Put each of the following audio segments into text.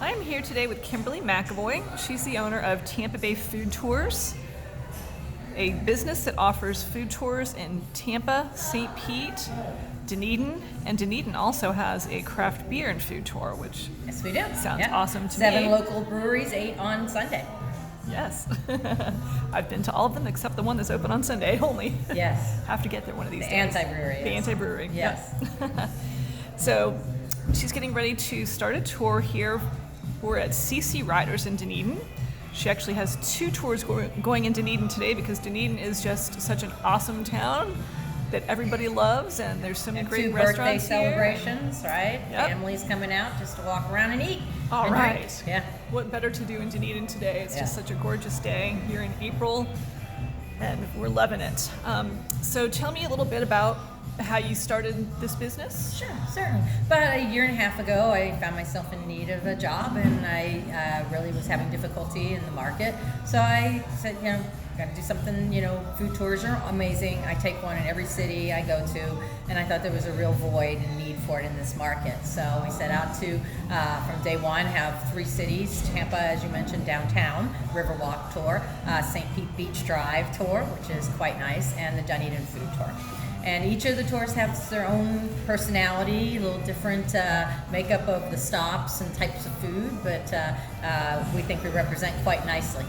I'm here today with Kimberly McAvoy. She's the owner of Tampa Bay Food Tours, a business that offers food tours in Tampa, St. Pete, Dunedin, and Dunedin also has a craft beer and food tour, which yes, we do. Sounds awesome to me. 7 local breweries, 8 on Sunday. Yes. I've been to all of them except the one that's open on Sunday only. Yes. Have to get there one of these the days. Anti-brewery. The anti-brewery. Yes. Yep. So she's getting ready to start a tour here. We're at CC Riders in Dunedin. She actually has 2 tours going in Dunedin today because Dunedin is just such an awesome town that everybody loves, and there's so many great restaurants here. 2 birthday celebrations, right? Yep. Families coming out just to walk around and eat. All and right. drink. Yeah. What better to do in Dunedin today? It's just Yeah. such a gorgeous day here in April, and we're loving it. So tell me a little bit about how you started this business. Sure, certainly. About a year and a half ago, I found myself in need of a job, and I really was having difficulty in the market. So I said, got to do something. Food tours are amazing. I take one in every city I go to, and I thought there was a real void and need for it in this market. So we set out to, from day one, have 3 cities: Tampa, as you mentioned, downtown, Riverwalk tour, St. Pete Beach Drive tour, which is quite nice, and the Dunedin food tour. And each of the tours has their own personality, a little different makeup of the stops and types of food, but we think we represent quite nicely.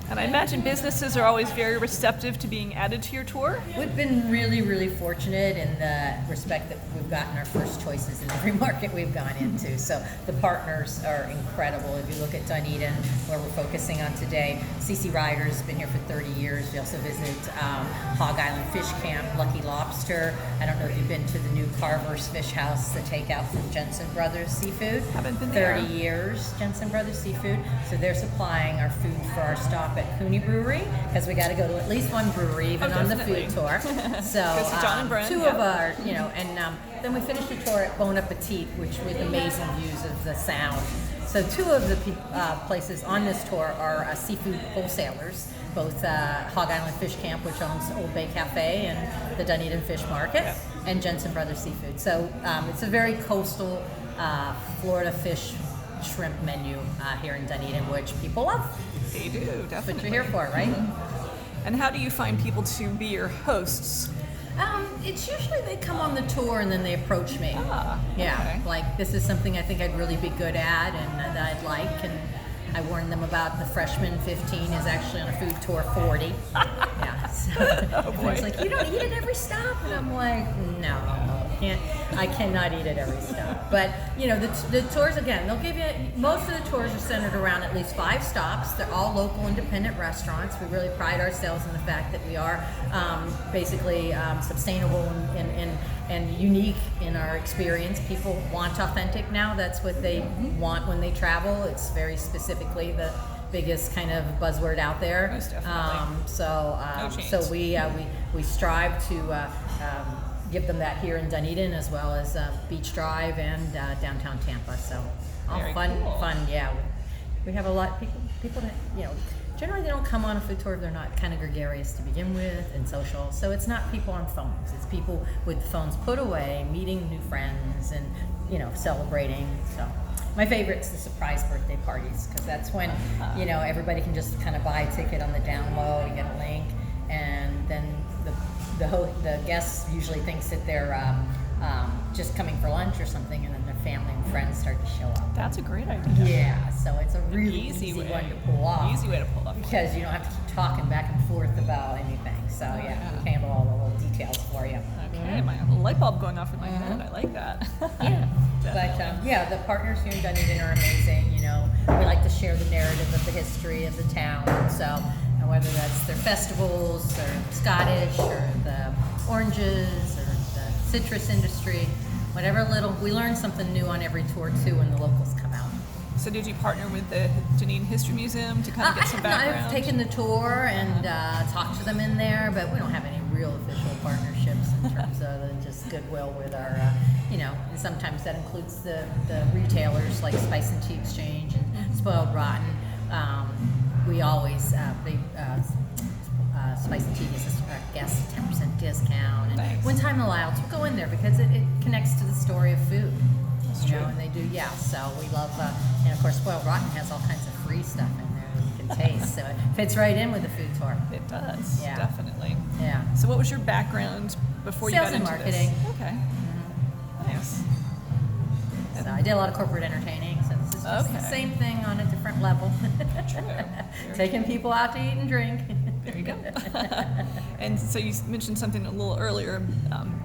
And I imagine businesses are always very receptive to being added to your tour. We've been really, really fortunate in the respect that we've gotten our first choices in every market we've gone into. So the partners are incredible. If you look at Dunedin, where we're focusing on today, CC Riders has been here for 30 years. We also visit Hog Island Fish Camp, Lucky Lobster. I don't know if you've been to the new Carver's Fish House, the takeout from Jensen Brothers Seafood. Haven't been there. 30 years, Jensen Brothers Seafood. So they're supplying our food for our stop at Cooney Brewery, because we got to go to at least one brewery even on the food tour. So John and Brent, 2 of our, and then we finished the tour at Bon Appetit, which with amazing views of the sound. So 2 of the places on this tour are seafood wholesalers, both Hog Island Fish Camp, which owns Old Bay Cafe and the Dunedin Fish Market, and Jensen Brothers Seafood. So it's a very coastal Florida fish shrimp menu here in Dunedin, which people love. They do, definitely. That's what you're here for, right? And how do you find people to be your hosts? It's usually they come on the tour and then they approach me. Okay. Like this is something I think I'd really be good at and that I'd like, and I warn them about the freshman 15 is actually on a food tour 40. Yeah. So it's like, you don't eat at every stop, and I'm like, no, I cannot eat at every stop. But the tours, again, they'll give you, most of the tours are centered around at least 5 stops. They're all local independent restaurants. We really pride ourselves in the fact that we are basically sustainable and unique in our experience. People want authentic now. That's what they want when they travel. It's very specifically the biggest kind of buzzword out there. Most definitely. So we strive to give them that here in Dunedin, as well as Beach Drive and downtown Tampa. So all Very fun. cool. We have a lot of people that generally they don't come on a food tour if they're not kind of gregarious to begin with and social. So it's not people on phones. It's people with phones put away, meeting new friends, and celebrating. So my favorite's the surprise birthday parties, because that's when everybody can just kind of buy a ticket on the down low. You get a link, and then the guest usually thinks that they're just coming for lunch or something, and then their family and friends start to show up. That's a great idea. Yeah, so it's a really easy one to pull off. Easy way to pull off. Because you don't have to keep talking back and forth about anything. So we handle all the little details for you. Okay, my light bulb going off in my head. I like that. Yeah, but the partners here in Dunedin are amazing. We like to share the narrative of the history of the town. So whether that's their festivals or Scottish or the oranges or the citrus industry, whatever little, we learn something new on every tour too when the locals come out. So did you partner with the Dunedin History Museum to kind of get some background? I've taken the tour and talked to them in there, but we don't have any real official partnerships in terms of just goodwill with our, and sometimes that includes the retailers like Spice and Tea Exchange and Spoiled Rotten. We always, Spice and Tea gives us our guests a 10% discount. And Thanks. when time allows, we'll go in there because it connects to the story of food. That's you know, true. and they do, yeah. So we love, and of course, Spoiled Rotten has all kinds of free stuff in there that you can taste. So it fits right in with the food tour. It does, Yeah. definitely. Yeah. So what was your background before Sales you got and into marketing. this? Okay. Nice. So I did a lot of corporate entertaining, so this is just the Okay. same thing on a different level. True. Taking people out to eat and drink. There you go. And so you mentioned something a little earlier.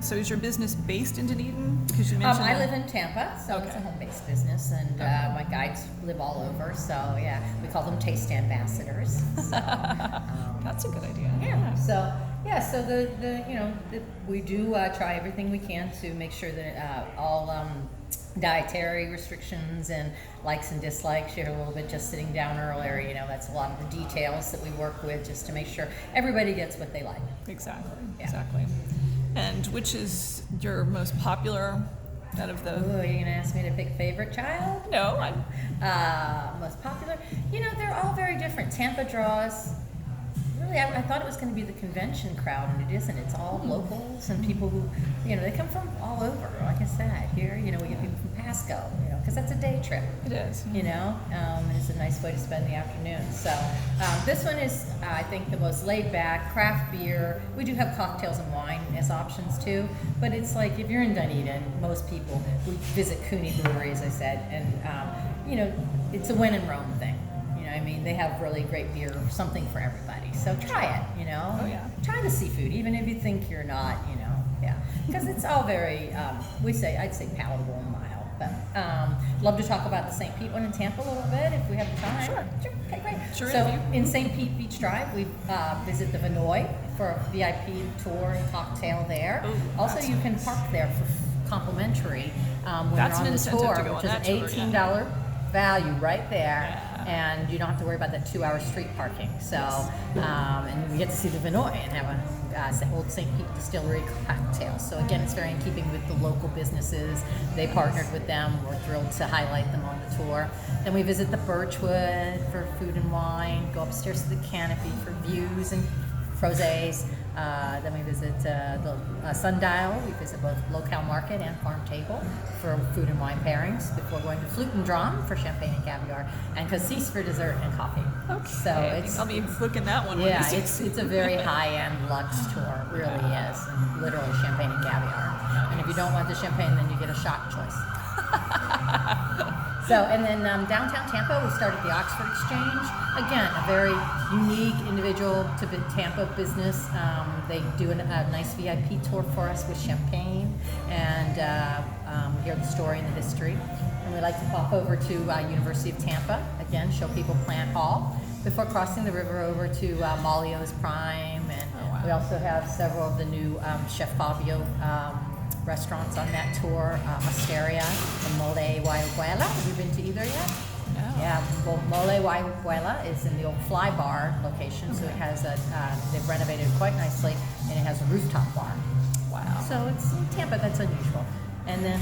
So is your business based in Dunedin? Because you mentioned I that- live in Tampa, so it's a Okay. home-based business, and my guides live all over. So yeah, we call them taste ambassadors. So, That's a good idea. yeah. So yeah, so we do try everything we can to make sure that all dietary restrictions and likes and dislikes. You heard a little bit just sitting down earlier. You know, that's a lot of the details that we work with just to make sure everybody gets what they like. Exactly. Yeah. Exactly. And which is your most popular out of the? Ooh, are you gonna ask me to pick favorite child? No, Most popular? You know, they're all very different. Tampa draws. Really, I thought it was going to be the convention crowd, and it isn't. It's all locals and people who, you know, they come from all over. Like I said, here, you know, we get people from Pasco, you know, because that's a day trip. it is. You know, and it's a nice way to spend the afternoon. So this one is, I think, the most laid back craft beer. We do have cocktails and wine as options too, but it's like if you're in Dunedin, most people we visit Cooney Brewery, as I said, and you know, it's a when in Rome thing. You know, I mean, they have really great beer, something for everybody. So try it. You know, Oh, yeah. Try the seafood, even if you think you're not. You know, yeah, because it's all very, I'd say palatable and mild. But love to talk about the St. Pete one in Tampa a little bit if we have the time. Sure. Okay, great. Sure, So interview. in St. Pete Beach Drive, we visit the Vinoy for a VIP tour and cocktail there. Ooh, Also, that's you can nice. park there for complimentary when That's you're an on the incentive tour, to go which on is that tour, $18 value right there. Yeah. And you don't have to worry about that 2-hour street parking. So, and we get to see the Vinoy and have a old St. Pete Distillery cocktail. So again, it's very in keeping with the local businesses. They partnered with them. We're thrilled to highlight them on the tour. Then we visit the Birchwood for food and wine. Go upstairs to the Canopy for views and rosés. Then we visit the Sundial. We visit both Locale Market and Farm Table for food and wine pairings before going to Flute and Drum for champagne and caviar, and Cassis for dessert and coffee. Okay. So it's I'll be booking that one. yeah, when it's a very high-end luxe tour. It really is, and literally champagne and caviar. And if you don't want the champagne, then you get a shot choice. So, and then downtown Tampa, we started the Oxford Exchange. Again, a very unique individual to the Tampa business. They do a nice VIP tour for us with champagne and hear the story and the history. And we like to pop over to University of Tampa, again, show people Plant Hall before crossing the river over to Malio's Prime. And we also have several of the new Chef Fabio restaurants on that tour, Osteria and Mole Guayuela. Have you been to either yet? No. Yeah, well, Mole Guayuela is in the old Fly Bar location, so it has they've renovated it quite nicely, and it has a rooftop bar. Wow. So it's in Tampa, that's unusual. And then,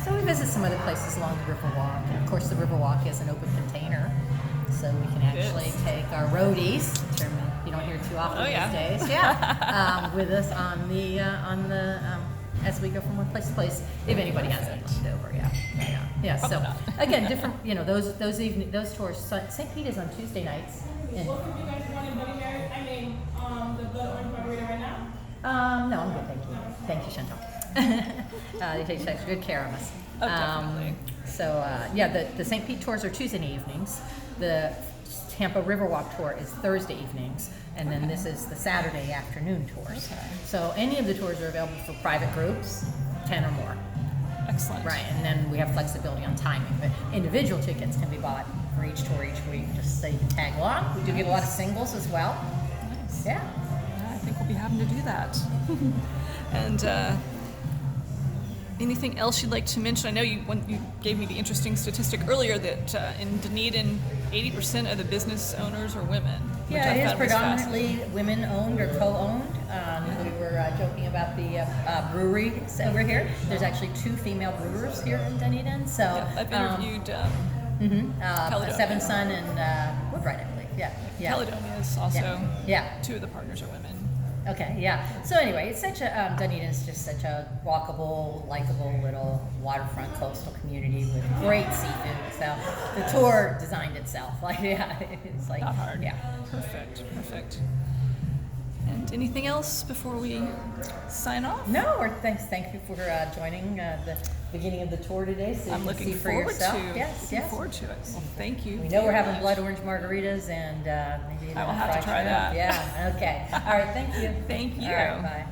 so we visit some other places along the Riverwalk, and of course the Riverwalk is an open container, so we can actually take our roadies, a term you don't hear too often these days, with us on the as we go from one place to place, if anybody has it left over, yeah. So again, different, you know, those tours. St. Pete is on Tuesday nights. And, Both of you guys wanted Bloody Mary? I mean, the blood orange margarita right now? no, I'm good, thank you. Thank you, Chantal. They take such good care of us. Oh, definitely. The St. Pete tours are Tuesday evenings. The Tampa Riverwalk tour is Thursday evenings, and then this is the Saturday afternoon tours. Okay. So any of the tours are available for private groups, 10 or more. Excellent. Right, and then we have flexibility on timing, but individual tickets can be bought for each tour each week, just so you can tag along. We do get a lot of singles as well. Nice. Yeah. Yeah, I think we'll be having to do that. And anything else you'd like to mention? I know you gave me the interesting statistic earlier that in Dunedin, 80% of the business owners are women. which Yeah, I it is found was predominantly women-owned or co-owned. We were joking about the brewery over here. There's actually 2 female brewers here in Dunedin. So fascinating. I've interviewed Caledonia. Seven Sun and Woodwright, I believe. Yeah. Caledonia is also, Yeah. 2 of the partners are women. Okay, yeah. So anyway, it's such a Dunedin is just such a walkable, likable little waterfront coastal community with great seafood. So the tour designed itself. Like, yeah, it's like Not hard. Yeah. Perfect. And anything else before we sign off? No, or thank you for joining the beginning of the tour today. So you I'm can looking see for forward yourself. to Yes, looking yes. forward to it. Well, thank you. We know we're very having much. blood orange margaritas and maybe I will even have to fried try shrimp. that. Yeah. Okay. All right. Thank you. Thank you. All right. Bye.